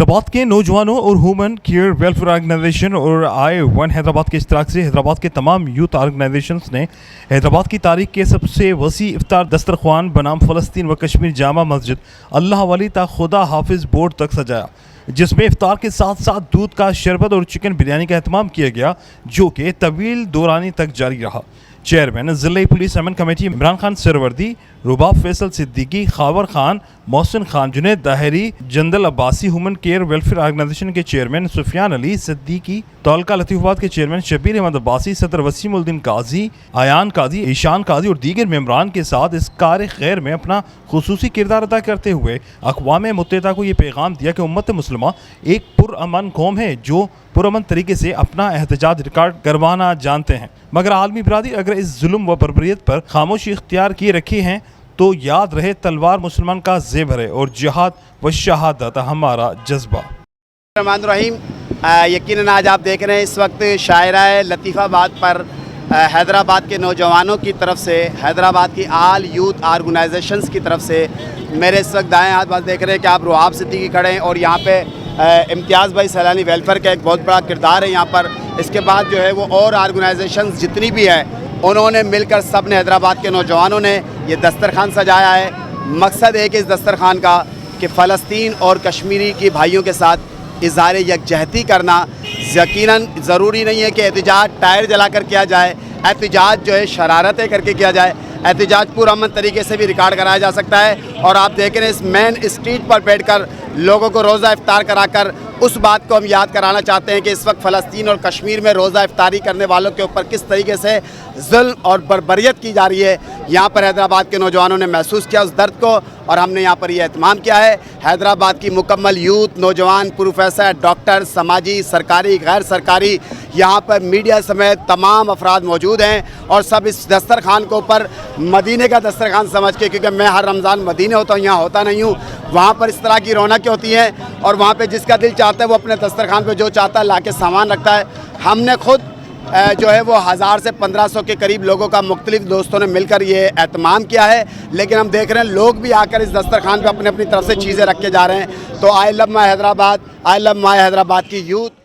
حیدرآباد کے نوجوانوں اور ہیومن کیئر ویلفیئر آرگنائزیشن اور I1 حیدرآباد کے اشتراک سے حیدرآباد کے تمام یوتھ آرگنائزیشنز نے حیدرآباد کی تاریخ کے سب سے وسیع افطار دسترخوان بنام فلسطین و کشمیر جامع مسجد اللہ ولی تا خدا حافظ بورڈ تک سجایا، جس میں افطار کے ساتھ ساتھ دودھ کا شربت اور چکن بریانی کا اہتمام کیا گیا، جو کہ طویل دورانی تک جاری رہا۔ چیئرمین ضلعی پولیس امن committee Imran Khan Sarwardi, Rabab Faisal Siddiqui, Khawar Khan, Mohsin Khan, Junaid Dahri, Jindal Abbasi, human care welfare organization کے چیئرمین سفیان علی صدیقی، تعلقہ لطیف آباد کے چیئرمین شبیر احمد عباسی، صدر وسیم الدین قاضی، ایان قاضی، ایشان قاضی اور دیگر ممبران کے ساتھ اس کار خیر میں اپنا خصوصی کردار ادا کرتے ہوئے اقوام متحدہ کو یہ پیغام دیا کہ امت مسلمہ ایک پرامن قوم ہے جو پرامن طریقے سے اپنا احتجاج ریکارڈ کروانا جانتے ہیں، مگر عالمی برادری اگر اس ظلم و بربریت پر خاموشی اختیار کیے رکھی ہیں تو یاد رہے تلوار مسلمان کا زیور ہے اور جہاد و شہادت ہمارا جذبہ۔ الرحمن الرحیم، یقیناً آج آپ دیکھ رہے ہیں اس وقت شاعرہ لطیف آباد پر حیدرآباد کے نوجوانوں کی طرف سے، حیدرآباد کی آل یوتھ آرگنائزیشنز کی طرف سے میرے اس وقت دائیں ہاتھ پاس دیکھ رہے ہیں کہ آپ رباب صدیقی کھڑے ہیں اور یہاں پہ امتیاز بھائی سیلانی ویلفیئر کا ایک بہت بڑا کردار ہے یہاں پر۔ اس کے بعد جو ہے وہ اور آرگنائزیشنز جتنی بھی ہیں انہوں نے مل کر سب نے حیدرآباد کے نوجوانوں نے یہ دسترخوان سجایا ہے۔ مقصد ہے کہ اس دسترخوان کا کہ فلسطین اور کشمیری کی بھائیوں کے ساتھ اظہار یکجہتی کرنا یقیناً ضروری نہیں ہے کہ احتجاج ٹائر جلا کر کیا جائے، احتجاج جو ہے شرارتیں کر کے کیا جائے، احتجاج پرامن طریقے سے بھی ریکارڈ کرایا جا سکتا ہے۔ اور آپ دیکھ رہے ہیں اس مین اسٹریٹ پر بیٹھ کر لوگوں کو روزہ افطار کرا کر اس بات کو ہم یاد کرانا چاہتے ہیں کہ اس وقت فلسطین اور کشمیر میں روزہ افطاری کرنے والوں کے اوپر کس طریقے سے ظلم اور بربریت کی جا رہی ہے۔ یہاں پر حیدرآباد کے نوجوانوں نے محسوس کیا اس درد کو اور ہم نے یہاں پر یہ اہتمام کیا ہے۔ حیدرآباد کی مکمل یوتھ، نوجوان، پروفیسر، ڈاکٹر، سماجی، سرکاری، غیر سرکاری، یہاں پر میڈیا سمیت تمام افراد موجود ہیں اور سب اس دسترخوان کو اوپر مدینے کا دسترخوان سمجھ کے، کیونکہ میں ہر رمضان مدینے ہوتا ہوں، یہاں ہوتا نہیں ہوں، وہاں پر اس طرح کی رونقیں ہوتی ہیں اور وہاں پہ جس کا دل چاہتا ہے وہ اپنے دسترخوان پہ جو چاہتا ہے لا کے سامان رکھتا ہے۔ ہم نے خود جو ہے وہ 1000 سے 1500 کے قریب لوگوں کا مختلف دوستوں نے مل کر یہ اہتمام کیا ہے، لیکن ہم دیکھ رہے ہیں لوگ بھی آ کر اس دسترخوان پہ اپنی طرف سے چیزیں رکھ کے جا رہے ہیں۔ تو آئی لو مائی حیدرآباد، آئی لو مائی حیدرآباد کی یوتھ۔